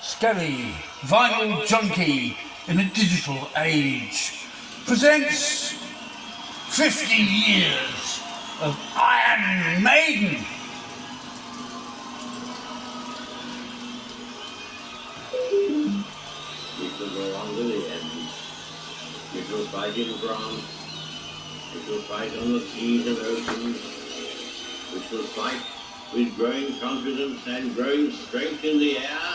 SKELLY, vinyl junkie in a digital age, presents 50 years of Iron Maiden. We shall go on to the end. We shall fight in France. We shall fight on the seas and oceans. We shall fight with growing confidence and growing strength in the air.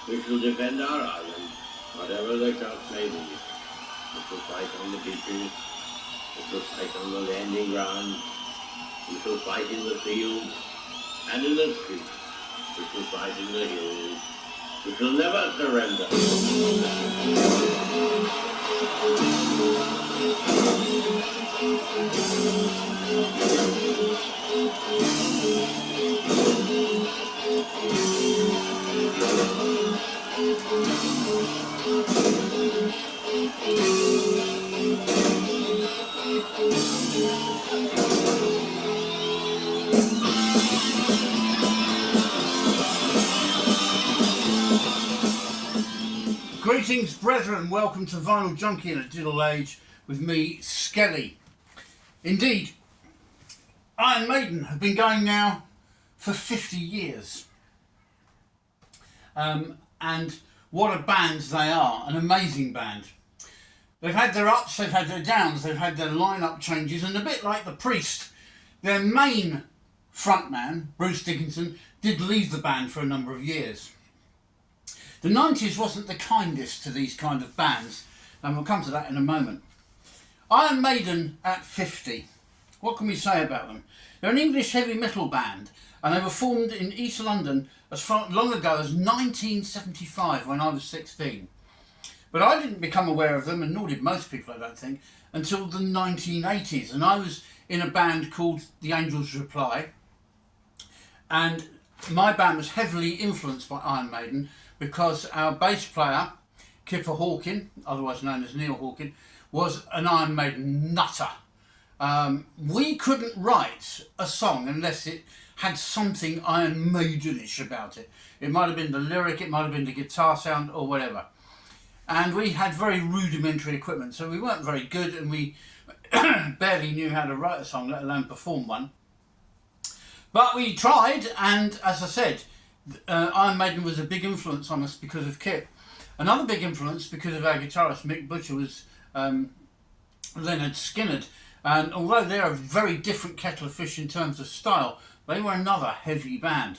We shall defend our island, whatever the cost may be. We shall fight on the beaches. We shall fight on the landing ground. We shall fight in the fields and in the streets. We shall fight in the hills. We shall never surrender. Greetings, brethren. Welcome to Vinyl Junkie in a Digital Age with me, SKELLY. Indeed, Iron Maiden have been going now for 50 years. And what a band they are, an amazing band. They've had their ups, they've had their downs, they've had their line-up changes, and a bit like the Priest, their main frontman, Bruce Dickinson, did leave the band for a number of years. The 90s wasn't the kindest to these kind of bands, and we'll come to that in a moment. Iron Maiden at 50. What can we say about them? They're an English heavy metal band, and they were formed in East London as long ago as 1975, when I was 16. But I didn't become aware of them, and nor did most people, I don't think, until the 1980s. And I was in a band called The Angels Reply, and my band was heavily influenced by Iron Maiden, because our bass player, Kipper Hawkin, otherwise known as Neil Hawkin, was an Iron Maiden nutter. We couldn't write a song unless it had something Iron Maidenish about it. It might have been the lyric, it might have been the guitar sound, or whatever. And we had very rudimentary equipment, so we weren't very good, and we barely knew how to write a song, let alone perform one. But we tried, and as I said, Iron Maiden was a big influence on us because of Kip. Another big influence because of our guitarist Mick Butcher was Leonard Skinner. And although they're a very different kettle of fish in terms of style, they were another heavy band.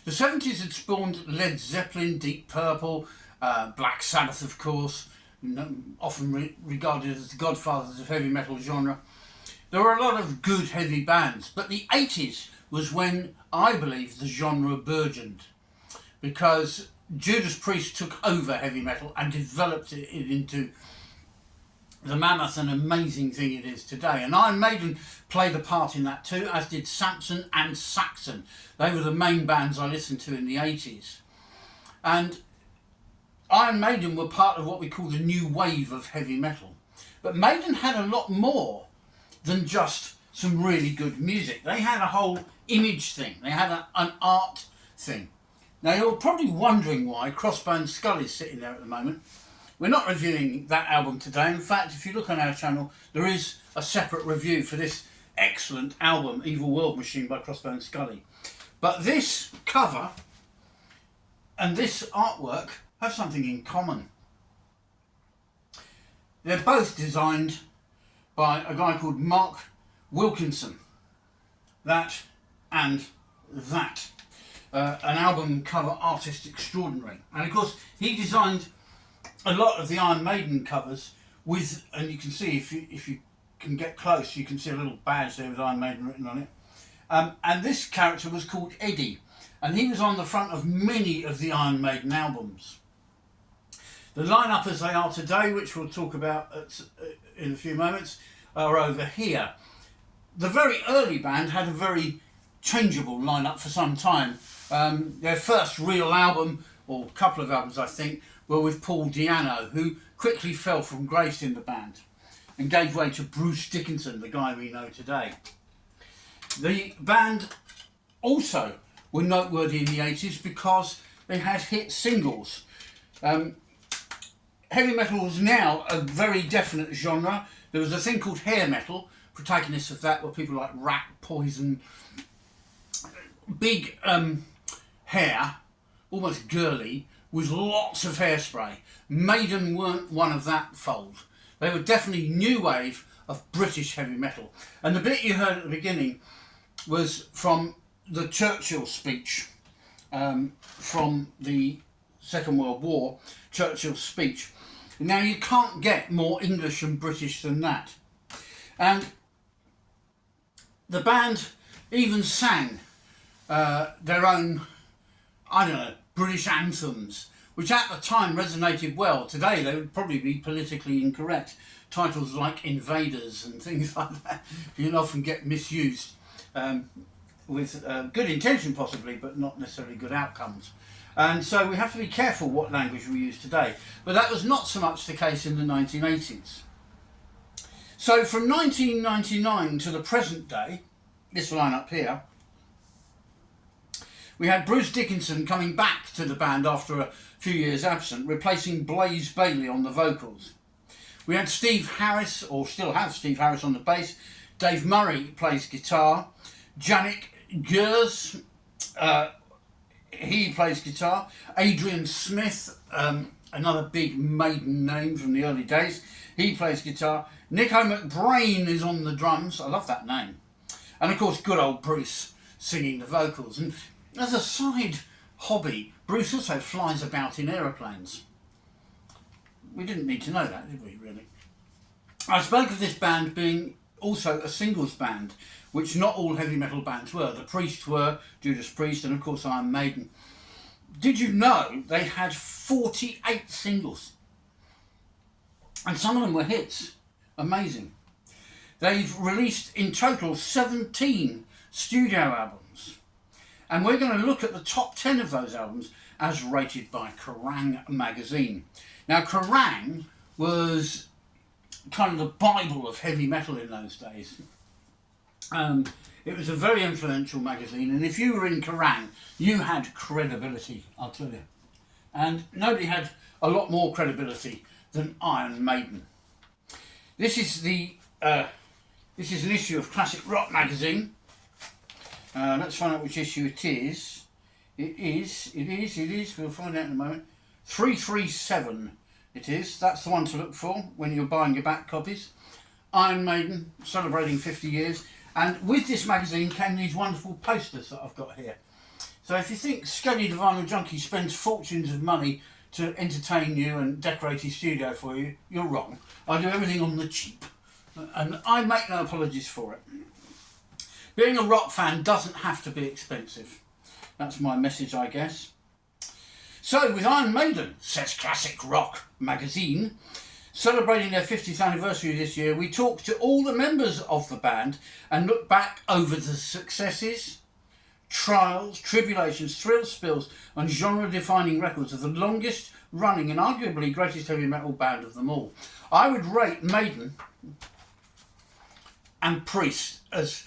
The 70s had spawned Led Zeppelin, Deep Purple, Black Sabbath, of course, often regarded as the godfathers of heavy metal genre. There were a lot of good heavy bands, but the 80s was when I believe the genre burgeoned, because Judas Priest took over heavy metal and developed it into the mammoth and amazing thing it is today. And Iron Maiden played a part in that too, as did Samson and Saxon. They were the main bands I listened to in the 80s. And Iron Maiden were part of what we call the new wave of heavy metal. But Maiden had a lot more than just some really good music. They had a whole image thing. They had an art thing. Now you're probably wondering why Crossbones Skull is sitting there at the moment. We're not reviewing that album today. In fact, if you look on our channel, there is a separate review for this excellent album, Evil World Machine by Crossbones Scully. But this cover and this artwork have something in common. They're both designed by a guy called Mark Wilkinson. That and that. An album cover artist extraordinary. And of course, he designed a lot of the Iron Maiden covers with, and you can see if you can get close, you can see a little badge there with Iron Maiden written on it. And this character was called Eddie, and he was on the front of many of the Iron Maiden albums. The lineup as they are today, which we'll talk about in a few moments, are over here. The very early band had a very changeable lineup for some time. Their first real album, or a couple of albums I think, were with Paul Di'Anno, who quickly fell from grace in the band and gave way to Bruce Dickinson, the guy we know today. The band also were noteworthy in the 80s because they had hit singles. Heavy metal was now a very definite genre. There was a thing called hair metal. Protagonists of that were people like Rat, Poison, big hair, almost girly, with lots of hairspray. Maiden weren't one of that fold. They were definitely new wave of British heavy metal. And the bit you heard at the beginning was from the Churchill speech, from the Second World War, Churchill's speech. Now you can't get more English and British than that. And the band even sang their own, I don't know, British anthems, which at the time resonated well. Today they would probably be politically incorrect. Titles like Invaders and things like that you can often get misused with good intention possibly, but not necessarily good outcomes. And so we have to be careful what language we use today. But that was not so much the case in the 1980s. So from 1999 to the present day, this line up here, we had Bruce Dickinson coming back to the band after a few years absent, replacing Blaze Bayley on the vocals. We had Steve Harris, or still have Steve Harris on the bass. Dave Murray plays guitar. Janik Gers, he plays guitar. Adrian Smith, another big Maiden name from the early days, he plays guitar. Nico McBrain is on the drums. I love that name. And of course, good old Bruce singing the vocals. And as a side hobby, Bruce also flies about in aeroplanes. We didn't need to know that, did we, really? I spoke of this band being also a singles band, which not all heavy metal bands were. The Priest were, Judas Priest, and of course Iron Maiden. Did you know they had 48 singles? And some of them were hits. Amazing. They've released in total 17 studio albums. And we're going to look at the top 10 of those albums as rated by Kerrang magazine. Now, Kerrang was kind of the Bible of heavy metal in those days. It was a very influential magazine, and if you were in Kerrang, you had credibility, I'll tell you. And nobody had a lot more credibility than Iron Maiden. This is an issue of Classic Rock magazine. Let's find out which issue it is. It is, we'll find out in a moment. 337 it is. That's the one to look for when you're buying your back copies. Iron Maiden, celebrating 50 years. And with this magazine came these wonderful posters that I've got here. So if you think Skelly the Vinyl Junkie spends fortunes of money to entertain you and decorate his studio for you, you're wrong. I do everything on the cheap. And I make no apologies for it. Being a rock fan doesn't have to be expensive. That's my message, I guess. So with Iron Maiden, says Classic Rock magazine, celebrating their 50th anniversary this year, we talked to all the members of the band and looked back over the successes, trials, tribulations, thrills, spills and genre-defining records of the longest running and arguably greatest heavy metal band of them all. I would rate Maiden and Priest as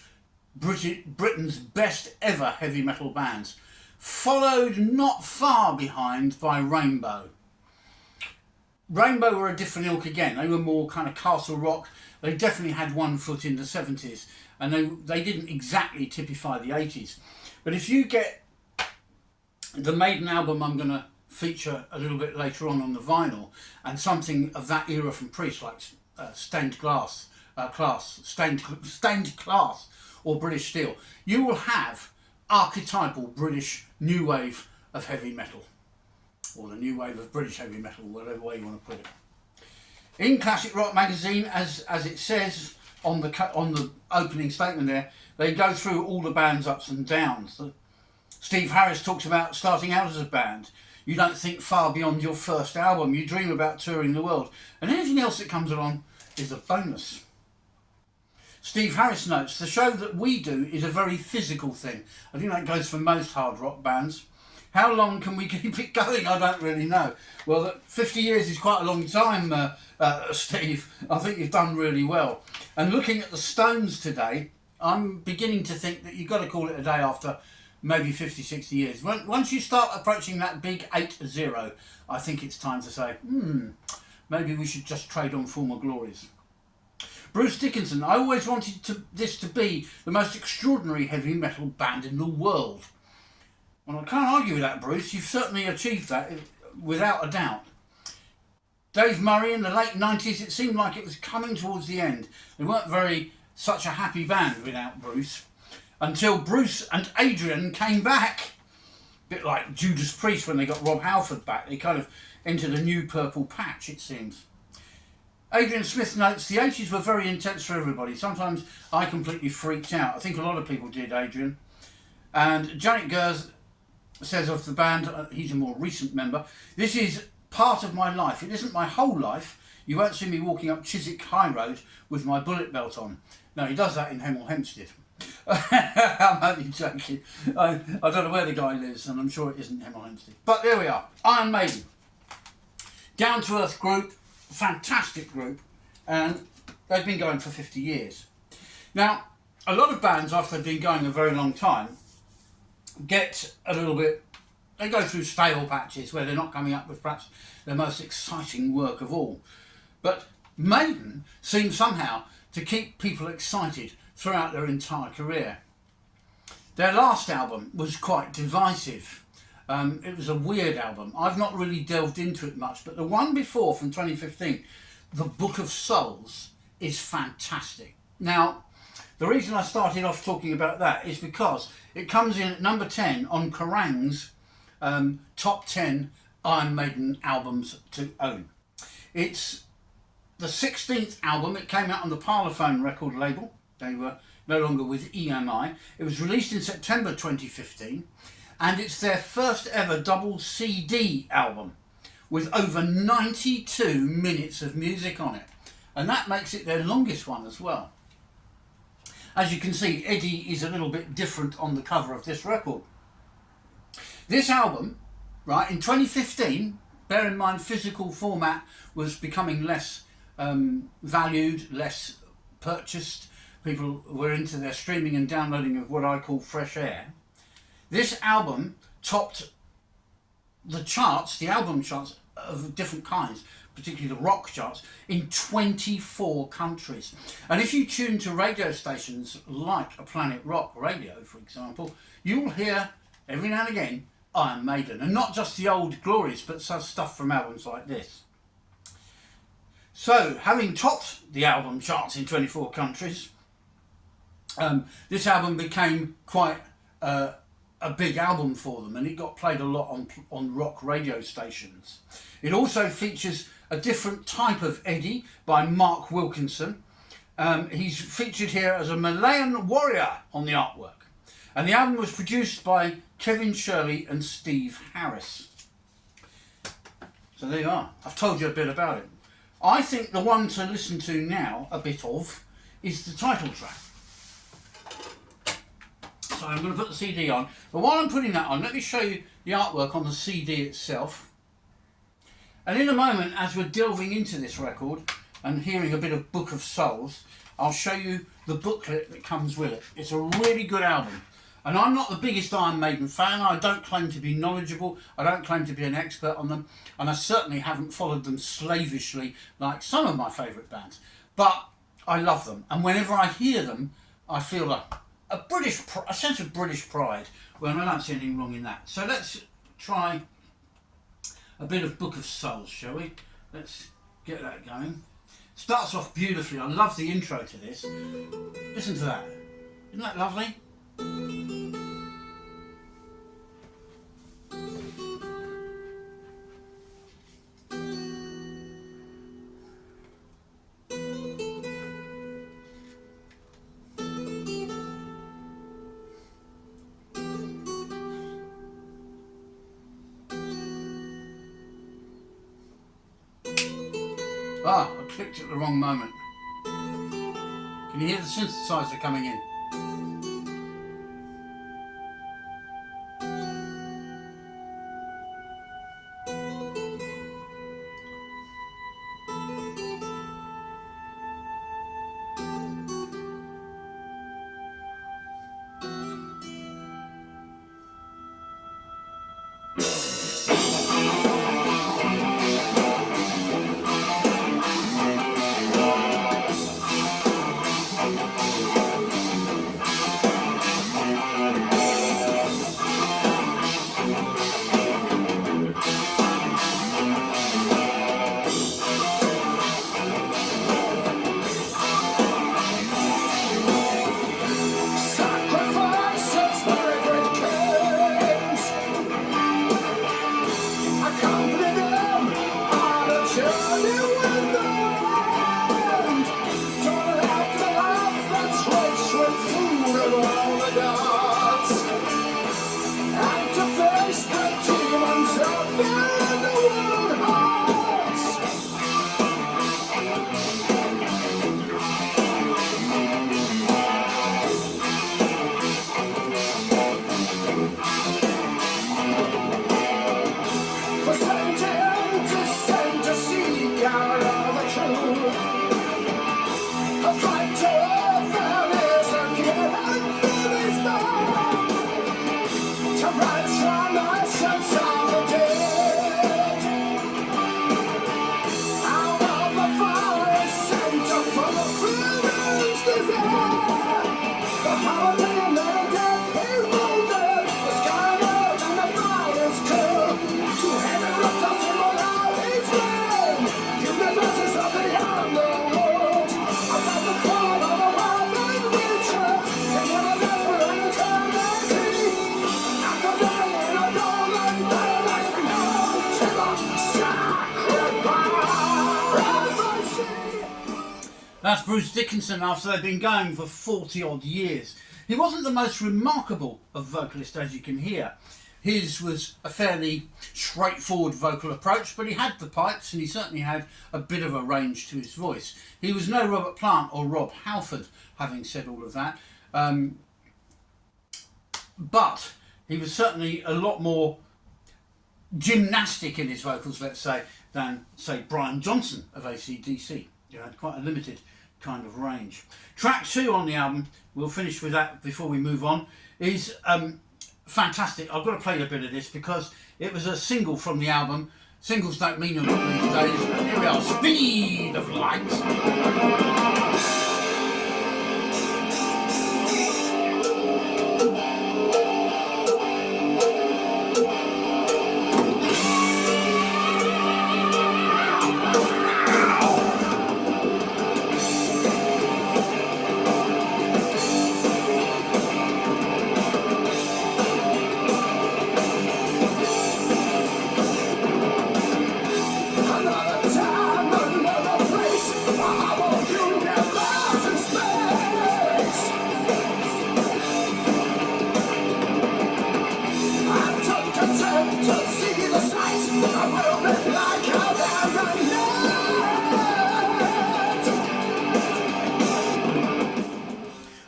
Britain's best ever heavy metal bands, followed not far behind by Rainbow. Rainbow were a different ilk again. They were more kind of castle rock. They definitely had one foot in the 70s, and they didn't exactly typify the 80s. But if you get the Maiden album I'm going to feature a little bit later on the vinyl, and something of that era from Priest, like Stained Glass, or British Steel, you will have archetypal British new wave of heavy metal, or the new wave of British heavy metal, whatever way you want to put it. In Classic Rock magazine, as it says on the opening statement there, they go through all the band's ups and downs. Steve Harris talks about starting out as a band. You don't think far beyond your first album. You dream about touring the world. And anything else that comes along is a bonus. Steve Harris notes, the show that we do is a very physical thing. I think that goes for most hard rock bands. How long can we keep it going? I don't really know. Well, 50 years is quite a long time, Steve. I think you've done really well. And looking at the Stones today, I'm beginning to think that you've got to call it a day after maybe 50, 60 years. Once you start approaching that big 8-0, I think it's time to say, maybe we should just trade on former glories. Bruce Dickinson, I always wanted this to be the most extraordinary heavy metal band in the world. Well, I can't argue with that, Bruce. You've certainly achieved that, without a doubt. Dave Murray, in the late 90s, it seemed like it was coming towards the end. They weren't such a happy band without Bruce. Until Bruce and Adrian came back. A bit like Judas Priest when they got Rob Halford back. They kind of entered a new purple patch, it seems. Adrian Smith notes, the 80s were very intense for everybody. Sometimes I completely freaked out. I think a lot of people did, Adrian. And Janet Gers says of the band, he's a more recent member, this is part of my life. It isn't my whole life. You won't see me walking up Chiswick High Road with my bullet belt on. No, he does that in Hemel Hempstead. I'm only joking. I don't know where the guy lives, and I'm sure it isn't Hemel Hempstead. But there we are. Iron Maiden. Down to earth group. Fantastic group, and they've been going for 50 years. Now, a lot of bands, after they've been going a very long time, get a little bit, they go through stale patches where they're not coming up with perhaps their most exciting work of all. But Maiden seems somehow to keep people excited throughout their entire career. Their last album was quite divisive. It was a weird album. I've not really delved into it much, but the one before, from 2015, The Book of Souls, is fantastic. Now, the reason I started off talking about that is because it comes in at number 10 on Kerrang's top 10 Iron Maiden albums to own. It's the 16th album. It came out on the Parlophone record label. They were no longer with EMI. It was released in September 2015. And it's their first ever double CD album with over 92 minutes of music on it. And that makes it their longest one as well. As you can see, Eddie is a little bit different on the cover of this record. This album, right, in 2015, bear in mind physical format was becoming less valued, less purchased. People were into their streaming and downloading of what I call fresh air. This album topped the charts, the album charts of different kinds, particularly the rock charts, in 24 countries. And if you tune to radio stations like a Planet Rock radio, for example, you'll hear, every now and again, Iron Maiden. And not just the old glories, but some stuff from albums like this. So, having topped the album charts in 24 countries, this album became quite a big album for them, and it got played a lot on rock radio stations. It also features a different type of Eddie by Mark Wilkinson. He's featured here as a Malayan warrior on the artwork. And the album was produced by Kevin Shirley and Steve Harris. So there you are. I've told you a bit about it. I think the one to listen to now, a bit of, is the title track. So I'm going to put the CD on. But while I'm putting that on, let me show you the artwork on the CD itself. And in a moment, as we're delving into this record and hearing a bit of Book of Souls, I'll show you the booklet that comes with it. It's a really good album. And I'm not the biggest Iron Maiden fan. I don't claim to be knowledgeable. I don't claim to be an expert on them. And I certainly haven't followed them slavishly like some of my favourite bands. But I love them. And whenever I hear them, I feel a sense of British pride. Well, I don't see anything wrong in that. So let's try a bit of Book of Souls, shall we? Let's get that going. Starts off beautifully. I love the intro to this. Listen to that. Isn't that lovely? Ah, I clicked at the wrong moment. Can you hear the synthesizer coming in? That's Bruce Dickinson after they'd been going for 40 odd years. He wasn't the most remarkable of vocalists, as you can hear. His was a fairly straightforward vocal approach, but he had the pipes and he certainly had a bit of a range to his voice. He was no Robert Plant or Rob Halford, having said all of that. But he was certainly a lot more gymnastic in his vocals, let's say, than, say, Brian Johnson of AC/DC. He had quite a limited kind of range. Track 2 on the album, we'll finish with that before we move on, is fantastic. I've got to play you a bit of this because it was a single from the album. Singles don't mean a lot these days, but here we are, Speed of Light.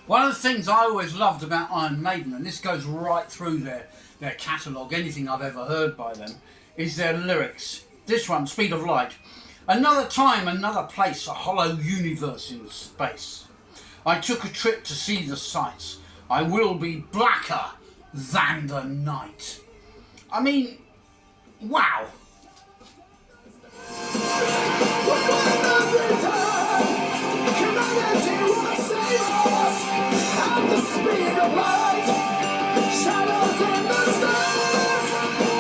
One of the things I always loved about Iron Maiden, and this goes right through their catalogue, anything I've ever heard by them, is their lyrics. This one, Speed of Light. Another time, another place, a hollow universe in space. I took a trip to see the sights. I will be blacker than the night. I mean, wow. The speed of light, shadows in the stars,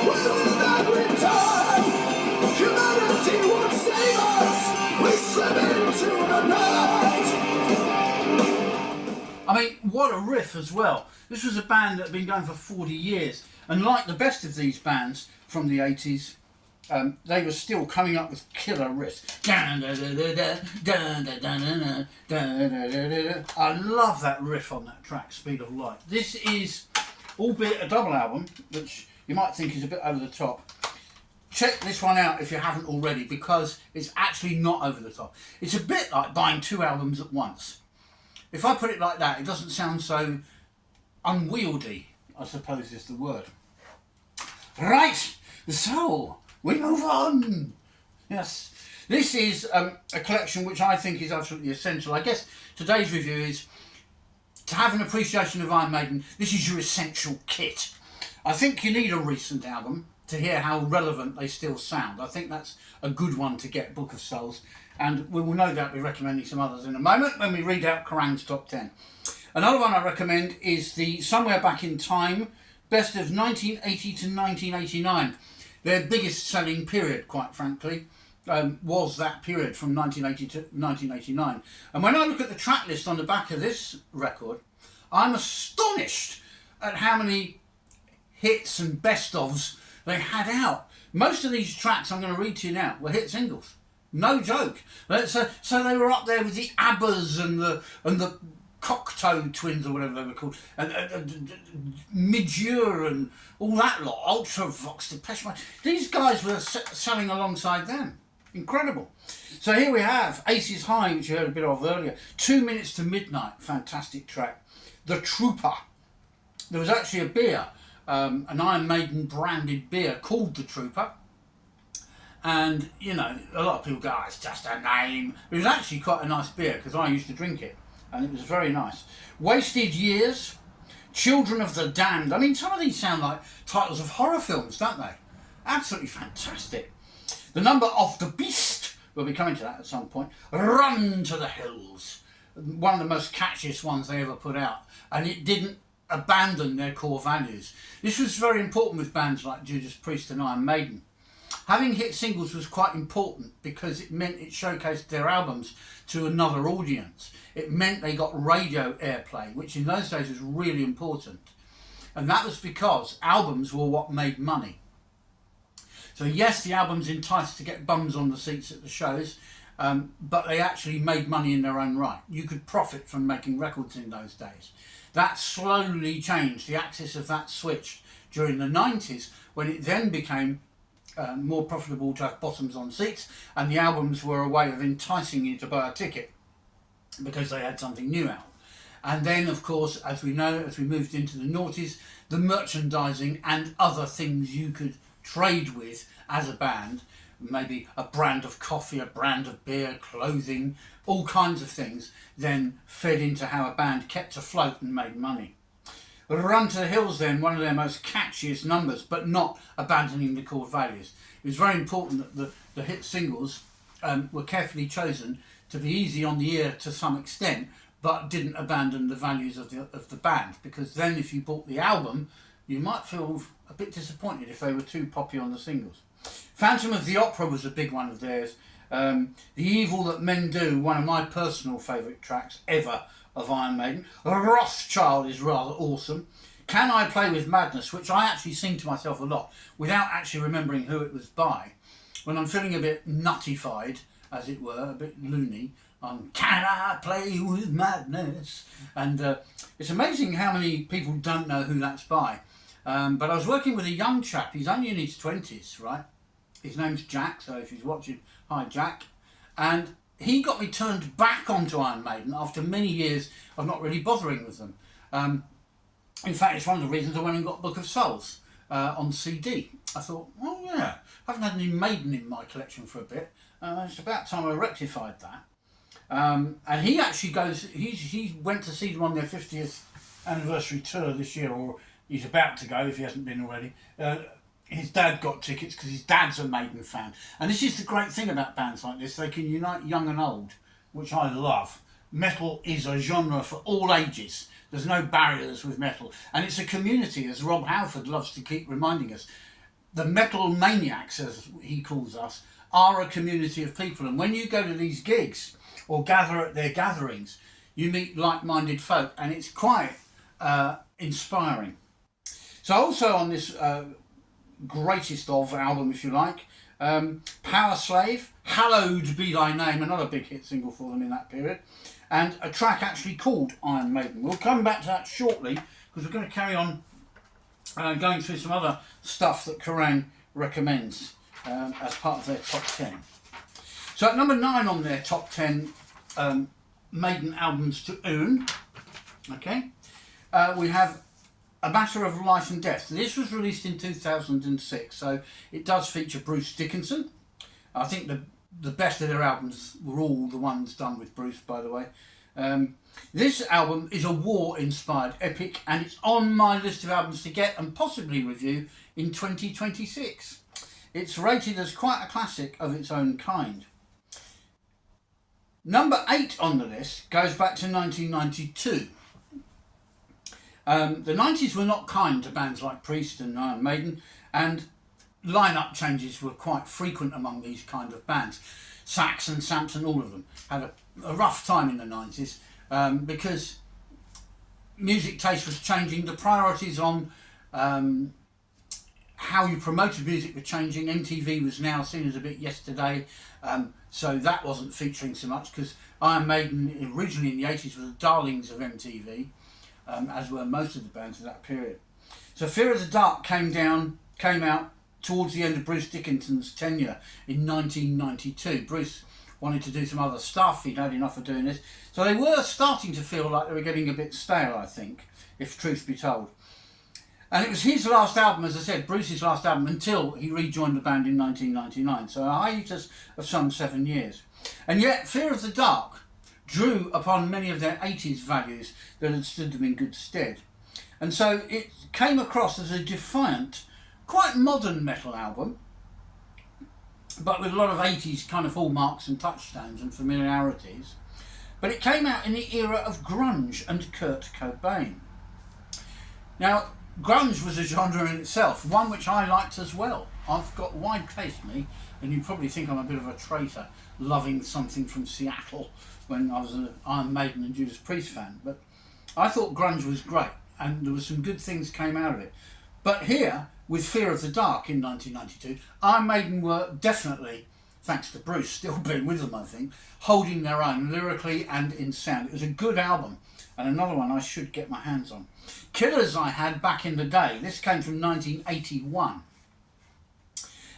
will not return. Humanity won't save us, we slip into the night. I mean, what a riff as well. This was a band that had been going for 40 years, and like the best of these bands from the 80s, they were still coming up with killer riffs. I love that riff on that track, Speed of Light. This is, albeit a double album, which you might think is a bit over the top. Check this one out if you haven't already, because it's actually not over the top. It's a bit like buying 2 albums at once. If I put it like that, it doesn't sound so unwieldy, I suppose is the word. Right, so we move on. Yes, this is a collection which I think is absolutely essential. I guess today's review is to have an appreciation of Iron Maiden. This is your essential kit. I think you need a recent album to hear how relevant they still sound. I think that's a good one to get, Book of Souls. And we will no doubt be recommending some others in a moment when we read out Kerrang's top 10. Another one I recommend is the Somewhere Back in Time, best of 1980 to 1989. Their biggest selling period, quite frankly, was that period from 1980 to 1989. And when I look at the track list on the back of this record, I'm astonished at how many hits and best-ofs they had out. Most of these tracks I'm going to read to you now were hit singles. No joke. So they were up there with the ABBAs and the Cocteau Twins or whatever they were called, and Midure and all that lot, Ultravox, Depeche Mode. These guys were selling alongside them. Incredible. So here we have Aces High, which you heard a bit of earlier. 2 Minutes to Midnight, fantastic track. The Trooper. There was actually a beer, an Iron Maiden branded beer called The Trooper. And, you know, a lot of people go, oh, it's just a name. It was actually quite a nice beer because I used to drink it. And it was very nice. Wasted Years, Children of the Damned. I mean, some of these sound like titles of horror films, don't they? Absolutely fantastic. The Number of the Beast, we'll be coming to that at some point. Run to the Hills, one of the most catchiest ones they ever put out. And it didn't abandon their core values. This was very important with bands like Judas Priest and Iron Maiden. Having hit singles was quite important because it meant it showcased their albums to another audience. It meant they got radio airplay, which in those days was really important. And that was because albums were what made money. So yes, the albums enticed to get bums on the seats at the shows, but they actually made money in their own right. You could profit from making records in those days. That slowly changed. The axis of that switched during the 90s, when it then became more profitable to have bottoms on seats, and the albums were a way of enticing you to buy a ticket because they had something new out. And then, of course, as we know, as we moved into the noughties, the merchandising and other things you could trade with as a band, maybe a brand of coffee, a brand of beer, clothing, all kinds of things, then fed into how a band kept afloat and made money. Run to the Hills then, one of their most catchiest numbers, but not abandoning the core values. It was very important that the hit singles were carefully chosen to be easy on the ear to some extent, but didn't abandon the values of the band, because then if you bought the album, you might feel a bit disappointed if they were too poppy on the singles. Phantom of the Opera was a big one of theirs. The Evil That Men Do, one of my personal favourite tracks ever of Iron Maiden. Rothschild is rather awesome. Can I Play With Madness, which I actually sing to myself a lot without actually remembering who it was by. When I'm feeling a bit nuttified, as it were, a bit loony, Can I Play With Madness? And it's amazing how many people don't know who that's by. But I was working with a young chap, he's only in his 20s, right? His name's Jack, so if he's watching, hi Jack. And he got me turned back onto Iron Maiden after many years of not really bothering with them. In fact, it's one of the reasons I went and got Book of Souls on CD. I thought, oh yeah, I haven't had any Maiden in my collection for a bit. It's about time I rectified that. And he actually goes, he went to see them on their 50th anniversary tour this year, or he's about to go if he hasn't been already. His dad got tickets because his dad's a Maiden fan. And this is the great thing about bands like this, they can unite young and old, which I love. Metal is a genre for all ages. There's no barriers with metal. And it's a community, as Rob Halford loves to keep reminding us. The metal maniacs, as he calls us, are a community of people. And when you go to these gigs or gather at their gatherings, you meet like-minded folk, and it's quite inspiring. So also on this greatest of album, if you like, Power Slave, Hallowed Be Thy Name, another big hit single for them in that period, and a track actually called Iron Maiden. We'll come back to that shortly because we're going to carry on going through some other stuff that Kerrang recommends as part of their top 10. So at number 9 on their top 10 Maiden albums to own, okay, we have A Matter of Life and Death. This was released in 2006, so it does feature Bruce Dickinson. I think the best of their albums were all the ones done with Bruce, by the way. This album is a war-inspired epic, and it's on my list of albums to get and possibly review in 2026. It's rated as quite a classic of its own kind. Number 8 on the list goes back to 1992. The 90s were not kind to bands like Priest and Iron Maiden, and line-up changes were quite frequent among these kind of bands. Saxon, Samson, all of them had a rough time in the 90s because music taste was changing. The priorities on how you promoted music were changing. MTV was now seen as a bit yesterday, so that wasn't featuring so much, because Iron Maiden originally in the 80s were the darlings of MTV, as were most of the bands of that period. So Fear of the Dark came out towards the end of Bruce Dickinson's tenure in 1992. Bruce wanted to do some other stuff, he'd had enough of doing this. So they were starting to feel like they were getting a bit stale, I think, if truth be told. And it was his last album, as I said, Bruce's last album, until he rejoined the band in 1999. So a hiatus of some 7 years. And yet Fear of the Dark drew upon many of their 80s values that had stood them in good stead. And so it came across as a defiant, quite modern metal album, but with a lot of 80s kind of hallmarks and touchstones and familiarities. But it came out in the era of grunge and Kurt Cobain. Now, grunge was a genre in itself, one which I liked as well. I've got wide taste, me, and you probably think I'm a bit of a traitor, loving something from Seattle when I was an Iron Maiden and Judas Priest fan. But I thought grunge was great, and there were some good things came out of it. But here, with Fear of the Dark in 1992, Iron Maiden were definitely, thanks to Bruce still being with them, I think, holding their own lyrically and in sound. It was a good album, and another one I should get my hands on. Killers I had back in the day. This came from 1981.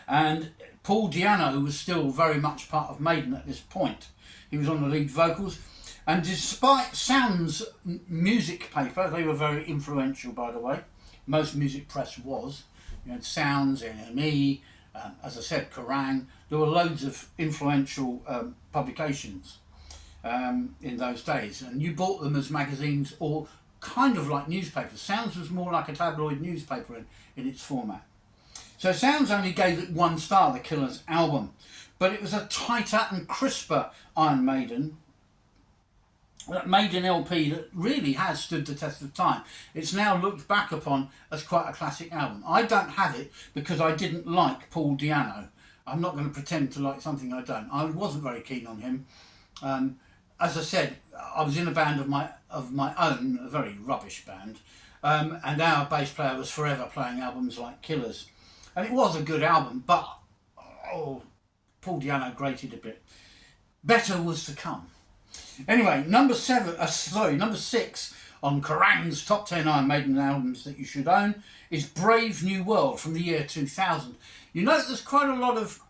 And Paul Di'Anno was still very much part of Maiden at this point. He was on the lead vocals. And despite Sound's music paper, they were very influential, by the way. Most music press was. You had Sounds, NME, as I said, Kerrang. There were loads of influential publications in those days. And you bought them as magazines or kind of like newspapers. Sounds was more like a tabloid newspaper in its format. So Sounds only gave it 1 star, the Killers album. But it was a tighter and crisper Iron Maiden. That Maiden LP that really has stood the test of time. It's now looked back upon as quite a classic album. I don't have it because I didn't like Paul Di'Anno. I'm not going to pretend to like something I don't. I wasn't very keen on him. As I said, I was in a band of my own, a very rubbish band, and our bass player was forever playing albums like Killers. And it was a good album, but Paul Di'Anno grated a bit. Better was to come. Anyway, number 6 on Kerrang's top 10 Iron Maiden albums that you should own is Brave New World from the year 2000. You note there's quite a lot of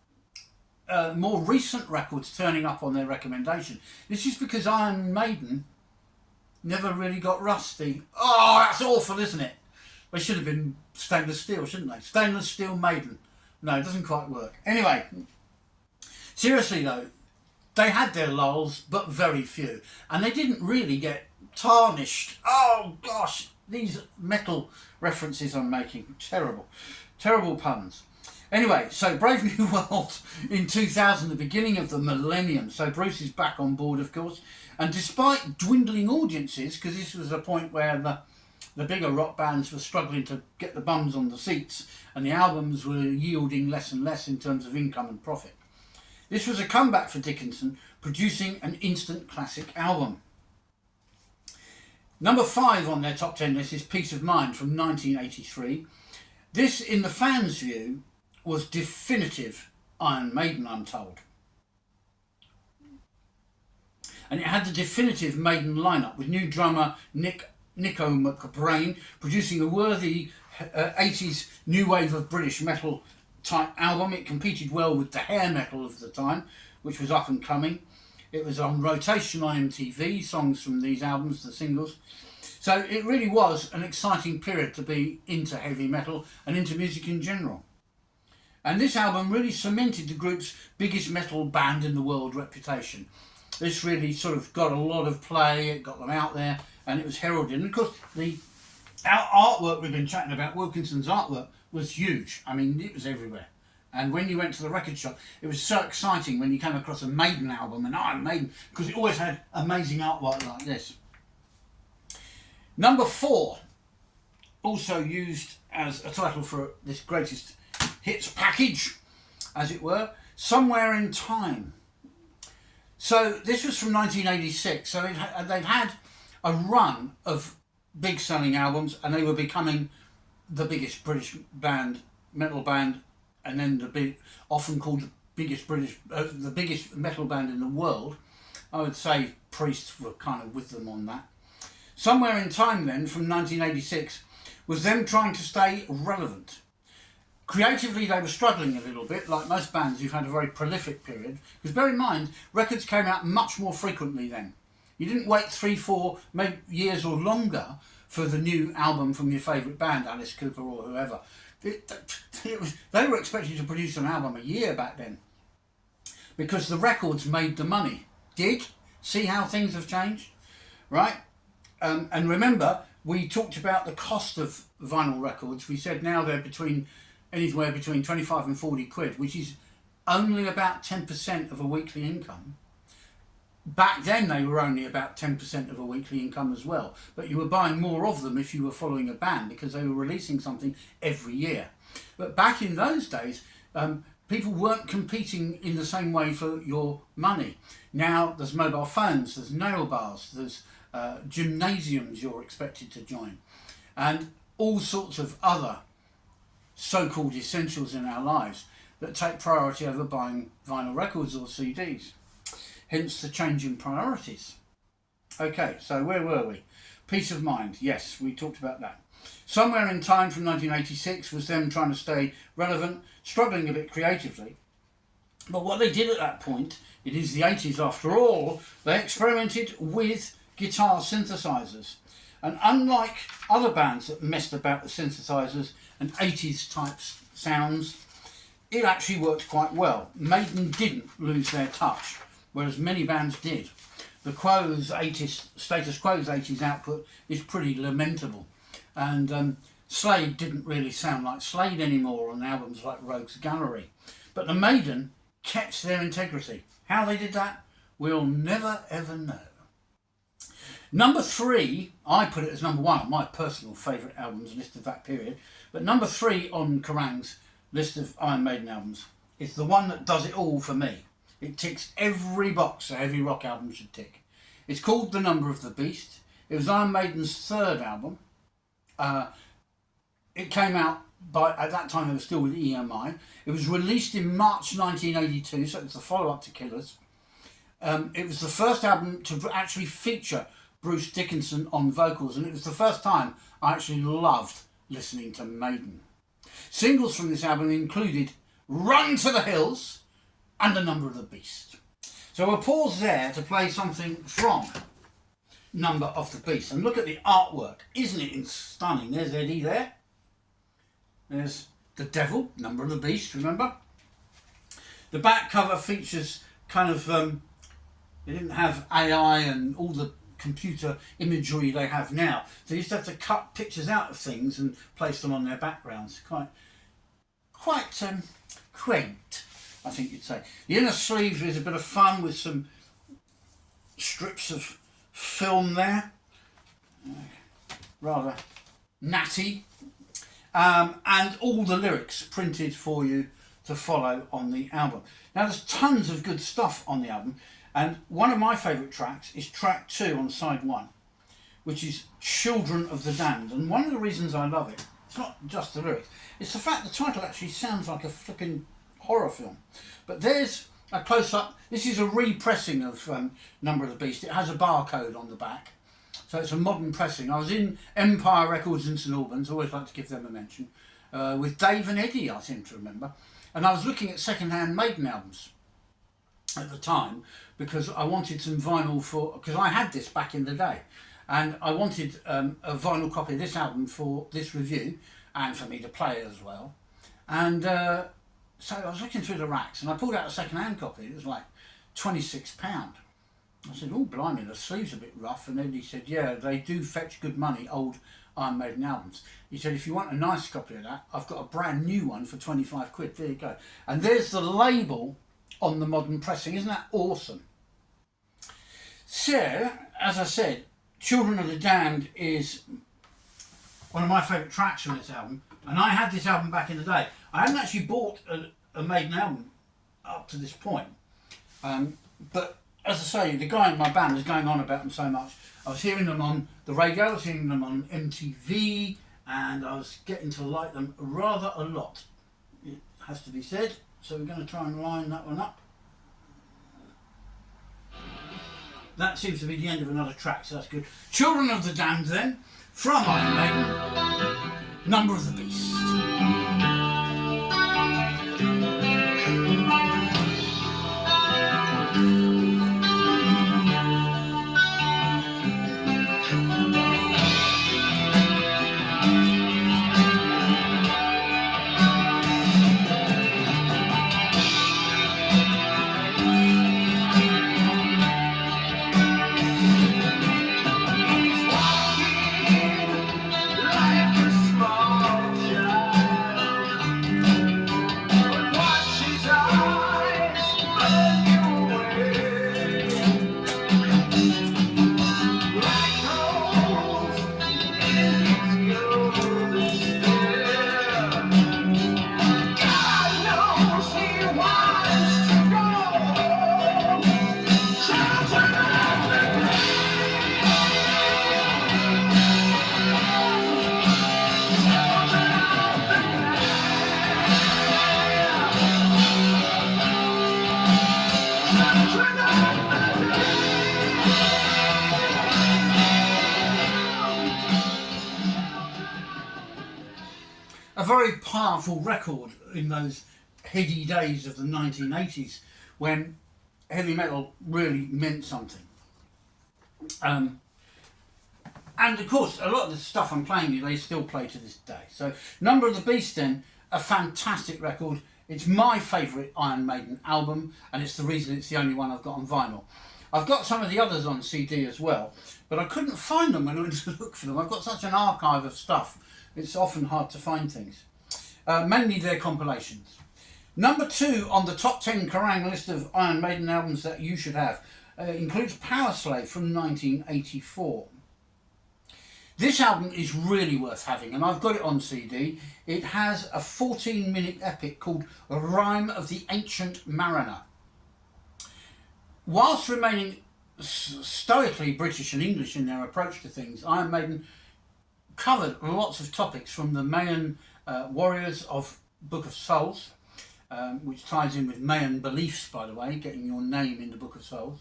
more recent records turning up on their recommendation. This is because Iron Maiden never really got rusty. Oh, that's awful, isn't it? They should have been stainless steel, shouldn't they? Stainless steel Maiden. No, it doesn't quite work. Anyway, seriously though, they had their lulls, but very few. And they didn't really get tarnished. Oh gosh, these metal references I'm making. Terrible. Terrible puns. Anyway, so Brave New World in 2000, the beginning of the millennium. So Bruce is back on board, of course. And despite dwindling audiences, because this was a point where the bigger rock bands were struggling to get the bums on the seats, and the albums were yielding less and less in terms of income and profit. This was a comeback for Dickinson, producing an instant classic album. Number 5 on their top 10 list is Peace of Mind from 1983. This, in the fans' view, was definitive Iron Maiden, I'm told. And it had the definitive Maiden lineup, with new drummer Nico McBrain producing a worthy 80s new wave of British metal type album. It competed well with the hair metal of the time, which was up and coming. It was on rotation on MTV, songs from these albums, the singles. So it really was an exciting period to be into heavy metal and into music in general. And this album really cemented the group's biggest metal band in the world reputation. This really sort of got a lot of play, it got them out there, and it was heralded. And of course, the artwork we've been chatting about, Wilkinson's artwork, was huge. I mean, it was everywhere. And when you went to the record shop, it was so exciting when you came across a Maiden album, an Iron Maiden, because it always had amazing artwork like this. Number 4, also used as a title for this greatest hits package, as it were, Somewhere in Time. So this was from 1986, so they'd had a run of big selling albums, and they were becoming the biggest British band metal band, and then often called the biggest metal band in the world. I would say Priest were kind of with them on that. Somewhere in time then, from 1986, was them trying to stay relevant. Creatively, they were struggling a little bit, like most bands who've had a very prolific period. Because bear in mind, records came out much more frequently then. You didn't wait 3, 4 maybe years or longer for the new album from your favourite band, Alice Cooper or whoever. They were expected to produce an album a year back then, because the records made the money. See how things have changed, right? And remember, we talked about the cost of vinyl records. We said now they're anywhere between 25 and 40 quid, which is only about 10% of a weekly income. Back then they were only about 10% of a weekly income as well, but you were buying more of them if you were following a band, because they were releasing something every year. But back in those days, people weren't competing in the same way for your money. Now there's mobile phones, there's nail bars, there's gymnasiums you're expected to join, and all sorts of other so-called essentials in our lives that take priority over buying vinyl records or CDs. Hence the change in priorities. Okay, so where were we? Peace of mind. Yes, we talked about that. Somewhere in time from 1986 was them trying to stay relevant, struggling a bit creatively. But what they did at that point, it is the 80s after all, they experimented with guitar synthesizers. And unlike other bands that messed about with synthesizers and 80s type sounds, it actually worked quite well. Maiden didn't lose their touch, whereas many bands did. The Status Quo's 80s output is pretty lamentable. And Slade didn't really sound like Slade anymore on albums like Rogue's Gallery. But the Maiden kept their integrity. How they did that, we'll never ever know. Number 3, I put it as number 1 on my personal favourite albums list of that period. But number 3 on Kerrang's list of Iron Maiden albums is the one that does it all for me. It ticks every box a heavy rock album should tick. It's called The Number of the Beast. It was Iron Maiden's 3rd album. It came out at that time they were still with EMI. It was released in March 1982, so it's the follow-up to Killers. It was the first album to actually feature Bruce Dickinson on vocals, and it was the first time I actually loved listening to Maiden. Singles from this album included Run to the Hills and The Number of the Beast. So we'll pause there to play something from Number of the Beast. And look at the artwork. Isn't it stunning? There's Eddie there. There's the devil, Number of the Beast, remember? The back cover features kind of, they didn't have AI and all the computer imagery they have now. So you used to have to cut pictures out of things and place them on their backgrounds. Quite quaint, I think you'd say. The inner sleeve is a bit of fun with some strips of film there. Rather natty. And all the lyrics printed for you to follow on the album. Now there's tons of good stuff on the album, and one of my favourite tracks is track 2 on side 1, which is Children of the Damned. And one of the reasons I love it, it's not just the lyrics, it's the fact the title actually sounds like a flipping horror film. But there's a close-up. This is a repressing of Number of the Beast. It has a barcode on the back. So it's a modern pressing. I was in Empire Records in St Albans, always like to give them a mention, with Dave and Eddie, I seem to remember. And I was looking at second-hand Maiden albums at the time, because I wanted some vinyl because I had this back in the day. And I wanted a vinyl copy of this album for this review, and for me to play as well. And so I was looking through the racks, and I pulled out a second-hand copy. It was like £26. I said, oh blimey, the sleeve's a bit rough. And then he said, yeah, they do fetch good money, old Iron Maiden albums. He said, if you want a nice copy of that, I've got a brand new one for 25 quid. There you go. And there's the label on the modern pressing. Isn't that awesome? So, as I said, Children of the Damned is one of my favourite tracks on this album. And I had this album back in the day. I hadn't actually bought a Maiden album up to this point. But as I say, the guy in my band was going on about them so much. I was hearing them on the radio, I was hearing them on MTV, and I was getting to like them rather a lot. has to be said. So we're going to try and line that one up. That seems to be the end of another track, so that's good. Children of the Damned then, from Iron Maiden, Number of the Beast. A very powerful record in those heady days of the 1980s when heavy metal really meant something. And of course, a lot of the stuff I'm playing you, they still play to this day. So, Number of the Beast then, a fantastic record. It's my favourite Iron Maiden album, and it's the reason it's the only one I've got on vinyl. I've got some of the others on CD as well, but I couldn't find them when I went to look for them. I've got such an archive of stuff, it's often hard to find things. Mainly their compilations. Number 2 on the top 10 Kerrang list of Iron Maiden albums that you should have includes Power Slave from 1984. This album is really worth having, and I've got it on CD. It has a 14-minute epic called Rime of the Ancient Mariner. Whilst remaining stoically British and English in their approach to things, Iron Maiden covered lots of topics from the Mayan warriors of Book of Souls, which ties in with Mayan beliefs, by the way, getting your name in the Book of Souls.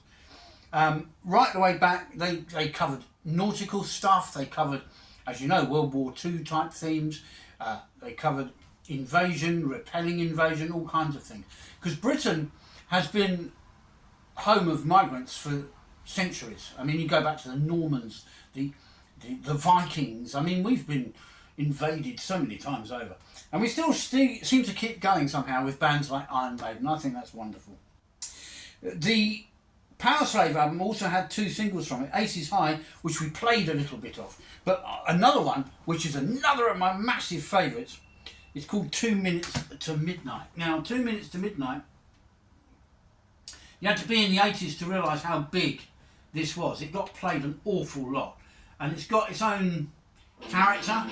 Right the way back, they covered nautical stuff, they covered, as you know, World War II type themes, they covered invasion, repelling invasion, all kinds of things. Because Britain has been home of migrants for centuries. I mean, you go back to the Normans, the Vikings. I mean, we've been invaded so many times over. And we still seem to keep going somehow with bands like Iron Maiden. I think that's wonderful. The Power Slave album also had 2 singles from it, Aces High, which we played a little bit of. But another one, which is another of my massive favourites, is called 2 Minutes to Midnight. Now, 2 Minutes to Midnight, you had to be in the 80s to realise how big this was. It got played an awful lot. And it's got its own character.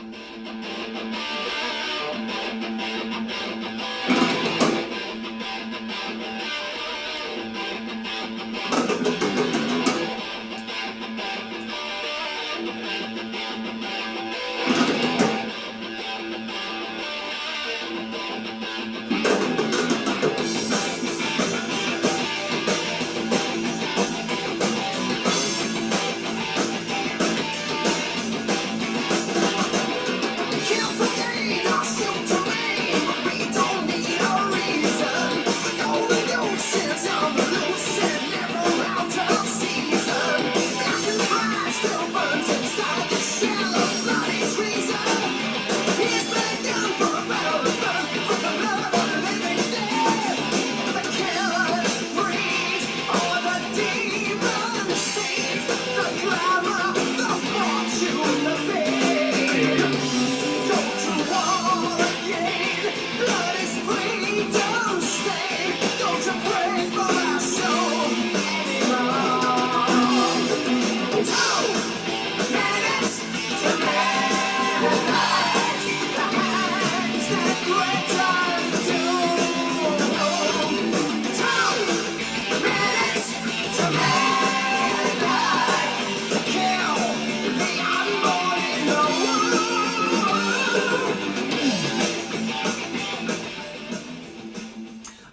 Can't forget us.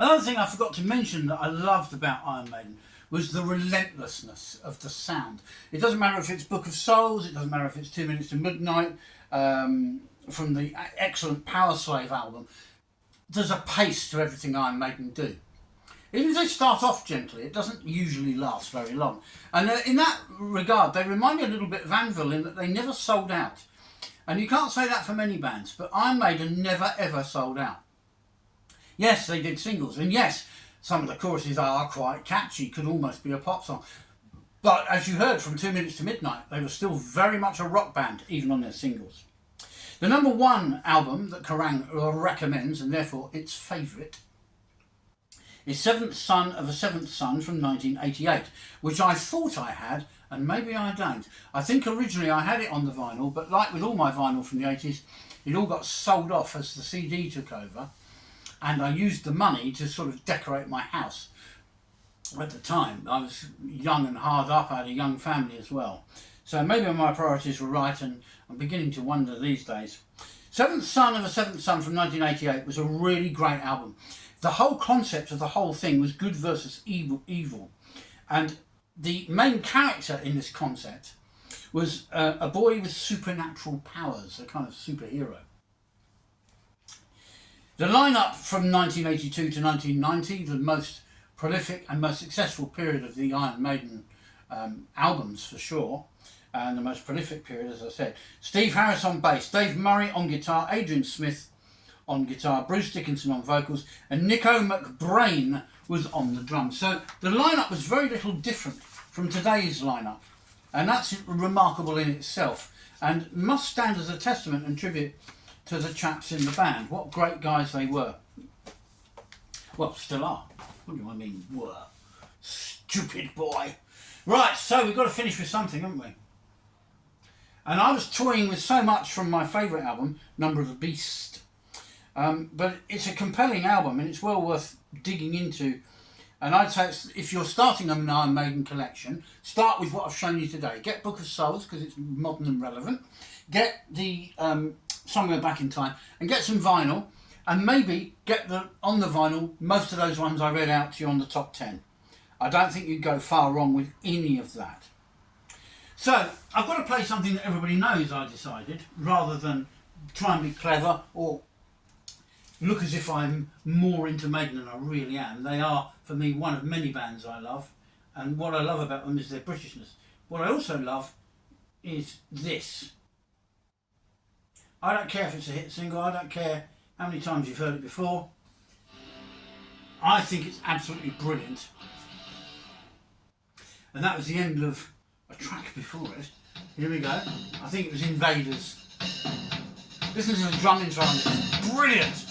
Another thing I forgot to mention that I loved about Iron Maiden was the relentlessness of the sound. It doesn't matter if it's Book of Souls, it doesn't matter if it's 2 Minutes to Midnight, from the excellent Power Slave album. There's a pace to everything Iron Maiden do. Even if they start off gently, it doesn't usually last very long. And in that regard, they remind me a little bit of Anvil in that they never sold out. And you can't say that for many bands, but Iron Maiden never ever sold out. Yes, they did singles, and yes, some of the choruses are quite catchy, could almost be a pop song. But as you heard from 2 Minutes to Midnight, they were still very much a rock band, even on their singles. The number one album that Kerrang recommends, and therefore its favourite, is Seventh Son of a Seventh Son from 1988, which I thought I had, and maybe I don't. I think originally I had it on the vinyl, but like with all my vinyl from the 80s, it all got sold off as the CD took over, and I used the money to sort of decorate my house. At the time, I was young and hard up, I had a young family as well. So maybe my priorities were right, and I'm beginning to wonder these days. Seventh Son of a Seventh Son from 1988 was a really great album. The whole concept of the whole thing was good versus evil. And the main character in this concept was a boy with supernatural powers, a kind of superhero. The lineup from 1982 to 1990, the most prolific and most successful period of the Iron Maiden albums for sure, and the most prolific period, as I said. Steve Harris on bass, Dave Murray on guitar, Adrian Smith on guitar, Bruce Dickinson on vocals, and Nico McBrain was on the drums. So the lineup was very little different from today's lineup, and that's remarkable in itself, and must stand as a testament and tribute to the chaps in the band. What great guys they were. Well, still are. What do I mean were? Stupid boy. Right, so we've got to finish with something, haven't we? And I was toying with so much from my favourite album, Number of the Beast. But it's a compelling album and it's well worth digging into. And I'd say if you're starting an Iron Maiden collection, start with what I've shown you today. Get Book of Souls because it's modern and relevant. Get the Somewhere Back in Time and get some vinyl. And maybe get on the vinyl most of those ones I read out to you on the top 10. I don't think you'd go far wrong with any of that. So, I've got to play something that everybody knows, I decided, rather than try and be clever or look as if I'm more into Maiden than I really am. They are, for me, one of many bands I love, and what I love about them is their Britishness. What I also love is this. I don't care if it's a hit single, I don't care how many times you've heard it before. I think it's absolutely brilliant. And that was the end of a track before it. Here we go. I think it was Invaders. Listen to the drum intro on this. Brilliant!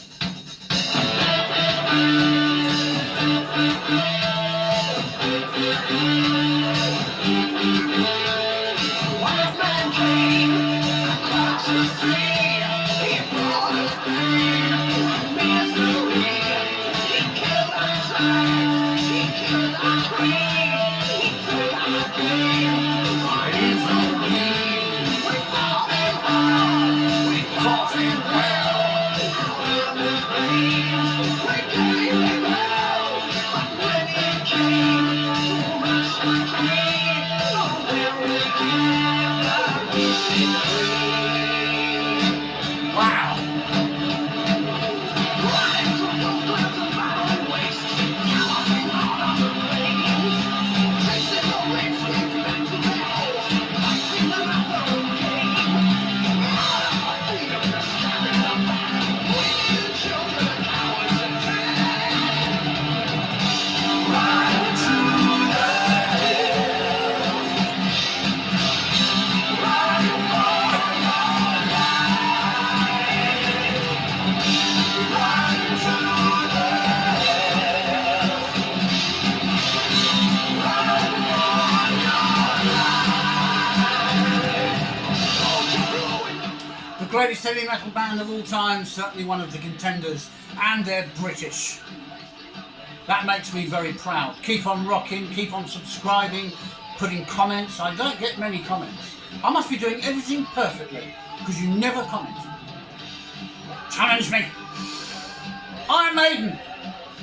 White man came across the sea. He brought us pain, misery. He killed our sides, he killed our creed, he took our pain. Why is so mean? We fought him hard, we fought him well. Out of the flames, we gave him hell. But when he came to us again, oh, there we have the victory. Wow! Running through those clouds of barren waste, galloping out on the plains, chasing the redskins back to their holes, fighting them at their own game. Out of our freedom to stand in the back, we the children, cowards and dead. Ride to the hills, ride for your life, ride to the hills, ride for your life. The greatest heavy metal band of all time, certainly one of the contenders, and they're British. That makes me very proud. Keep on rocking, keep on subscribing, putting comments. I don't get many comments. I must be doing everything perfectly, because you never comment. Challenge me. Iron Maiden.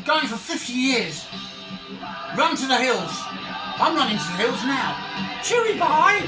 going for 50 years. Run to the hills. I'm running to the hills now. Cheery bye.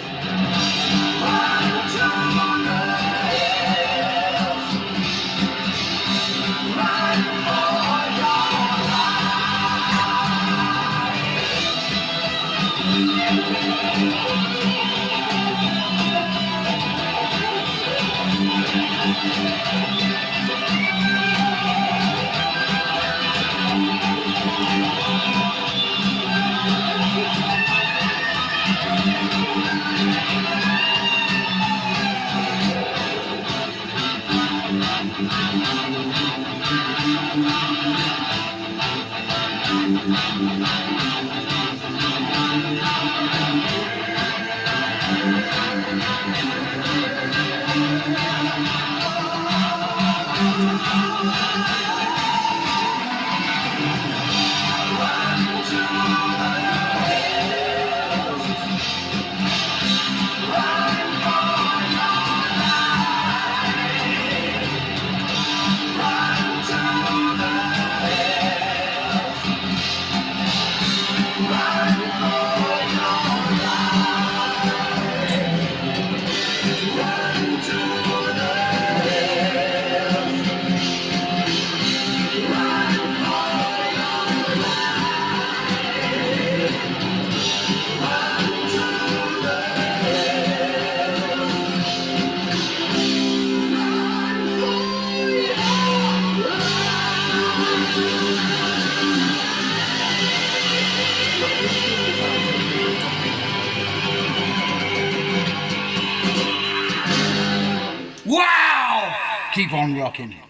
Wow! Keep on rocking.